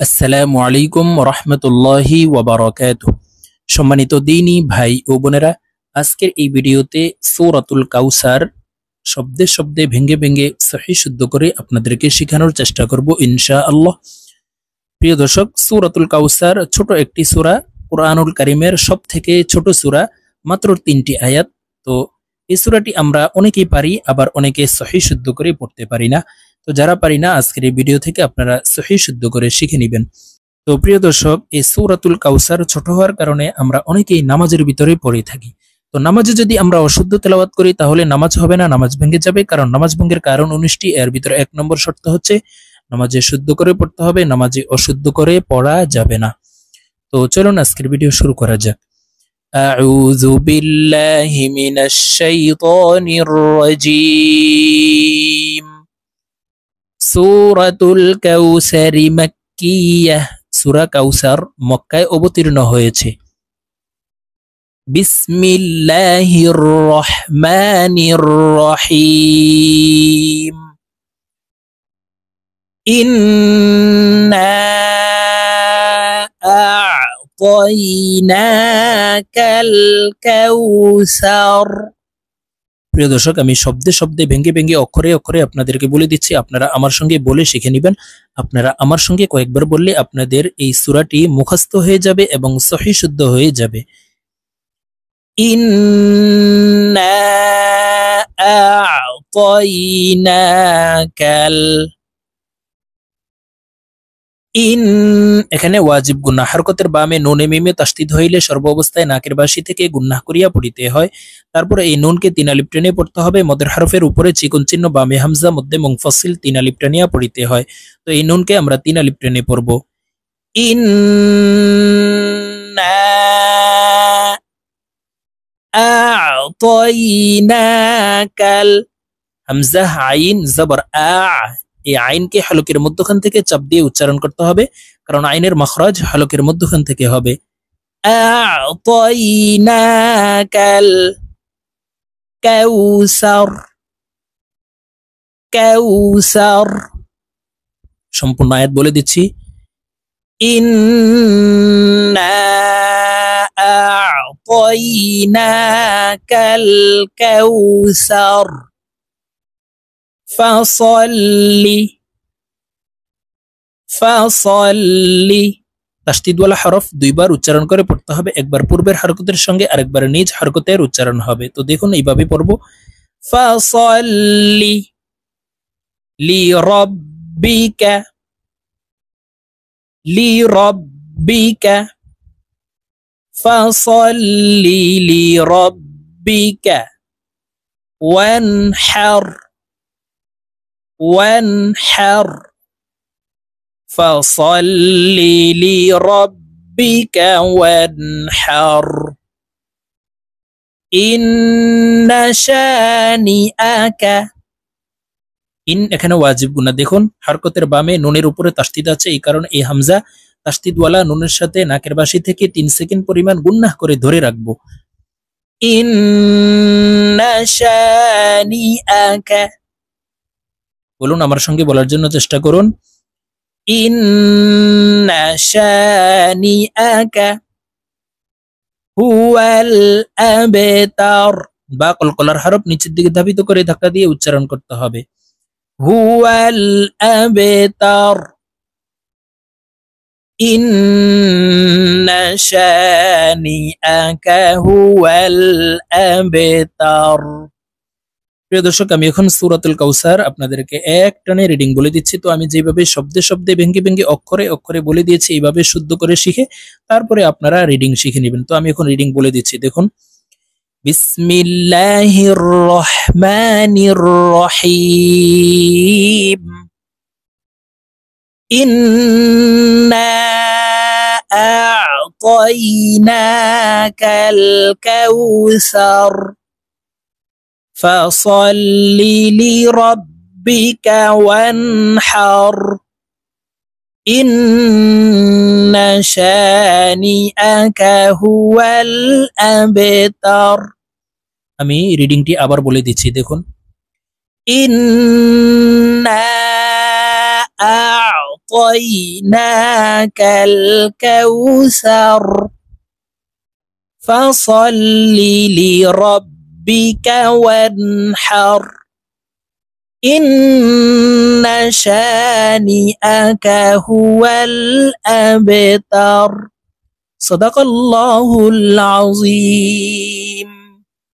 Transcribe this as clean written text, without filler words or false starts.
আসসালামু আলাইকুম রহমতুল্লাহি ওয়াবারাকাতুহু। সম্মানিত দ্বীনী ভাই ও বোনেরা, আজকের এই ভিডিওতে সূরাতুল কাউসার শব্দে শব্দে ভেঙে ভেঙে সহিহ শুদ্ধ করে আপনাদেরকে শেখানোর চেষ্টা করব ইনশাআল্লাহ। প্রিয় দর্শক, সূরাতুল কাউসার ছোট একটি সূরা, কুরআনুল কারীমের সবথেকে ছোট সূরা, মাত্র 3টি আয়াত। তো এই সূরাটি আমরা অনেকেই পারি, আবার অনেকে সহিহ শুদ্ধ করে পড়তে পারি না। তো যারা পারি না, আজকের এই ভিডিও থেকে আপনারা সহিহ শুদ্ধ করে শিখে নেবেন। তো প্রিয় দর্শক, এই সূরাতুল কাউসার ছোট হওয়ার কারণে আমরা অনেকেই নামাজের ভিতরে পড়ে থাকি। তো নামাজে যদি আমরা অশুদ্ধ তেলাওয়াত করি তাহলে নামাজ হবে না, নামাজ ভেঙে যাবে। কারণ নামাজ ভঙ্গের কারণ 19টি, এর ভিতরে 1 নম্বর শর্ত হচ্ছে নামাজে শুদ্ধ করে পড়তে হবে, নামাজে অশুদ্ধ করে পড়া যাবে না। তো চলুন আজকের ভিডিও শুরু করা যাক। আউযু বিল্লাহি মিনাশ শাইতানির রাজীম। সূরাতুল কাউসার মাক্কিয়াহ। সূরা কাউসার মক্কায় অবতীর্ণ হয়েছে। বিসমিল্লাহির রহমানির রহিম। ইন্না আ'তাইনাকাল কাউসার। প্রিয় দর্শক, আমি শব্দে শব্দে ভেঙে ভেঙে অক্ষরে অক্ষরে আপনাদেরকে বলে দিচ্ছি, আপনারা আমার সঙ্গে বলে শিখে নেবেন। আপনারা আমার সঙ্গে কয়েকবার বললে আপনাদের এই সূরাটি মুখস্থ হয়ে যাবে এবং সহিহ শুদ্ধ হয়ে যাবে। ইন্না আ'তাইনাকাল। এখানে ওয়াজিব গুন্নাহ, হরকতের বামে নুনে মিমে তাসদীদ হইলে সর্ব অবস্থায় নাকের বাসি থেকে গুন্নাহ করিয়া পড়িতে হয়। তারপরে এই নুনকে 3 আলিফ টেনে পড়তে হবে। মদের হরফের উপরে চিকন চিহ্ন, বামে হামজা, মধ্যে মুনফাসিল 3 আলিফ টানিয়া পড়িতে হয়। তো এই নুনকে আমরা 3 আলিফ টেনে পড়ব। ইন্না আ'তাইনাকাল। হামজা আইন জবর আ। এই আইনকে হলকের মধ্যখান থেকে চাপ দিয়ে উচ্চারণ করতে হবে, কারণ আইনের মাখরাজ হলকের মধ্যখান থেকে হবে। আ'তাইনাকাল কাউসার। কাউসার। সম্পূর্ণ আয়াত বলে দিচ্ছি। ইন্না আ'তাইনাকাল কাউসার ফাসাল্লি। ফাসাল্লি। তাসদীদওয়ালা হরফ 2 বার উচ্চারণ করে পড়তে হবে, একবার পূর্বের হরকতের সঙ্গে আরেকবার নিজ হরকতের উচ্চারণ হবে। তো দেখুন এইভাবে পড়ব। ফাসাল্লি লিরাব্বিকা। লিরাব্বিকা। ফাসাল্লি লিরাব্বিকা ওয়ানহার। ওয়ানহার। ফাসাল্লি লিরাব্বিকা ওয়ানহার। ইন্না শানিআকা। এখানে ওয়াজিব গুনা, দেখুন হরকতের বামে নুনের উপরে তাসদীদ আছে, এই কারণে এই হামজা তাসদীদওয়ালা নুনের সাথে নাকের বাসি থেকে 3 সেকেন্ড পরিমাণ গুন্নাহ করে ধরে রাখবো। ইন্না শানিআকা। বলুন আমার সঙ্গে বলার জন্য চেষ্টা করুন। ইন্না শানিআকা হুয়াল আবতার। বা কলকলার হরফ নিচের দিকে ধাবিত করে ধাক্কা দিয়ে উচ্চারণ করতে হবে। হুয়াল আবতার। ইন্না শানিআকা হুয়াল আবতার। প্রিয় দর্শক, আমি এখন সূরাতুল কাউসার আপনাদেরকে এক টানে রিডিং বলে দিচ্ছি। তো আমি যেভাবে শব্দে শব্দে ভেঙে ভেঙে অক্ষরে অক্ষরে বলে দিয়েছি, এইভাবে শুদ্ধ করে শিখে তারপরে আপনারা রিডিং শিখে নেবেন। তো আমি এখন রিডিং বলে দিচ্ছি, দেখুন। বিসমিল্লাহির রহমানির রহিম। ইন্না আ'তাইনাকাল কাউসার ফাসাল্লি লিরাব্বিকা ওয়ানহার। ইন্না শানিআকা হুয়াল আবতার। আমি রিডিংটি আবার বলে দিচ্ছি, দেখুন। ইন্না أعطيناك الكوثر فصل لربك وانحر إن شانئك هو الأبتر صدق الله العظيم.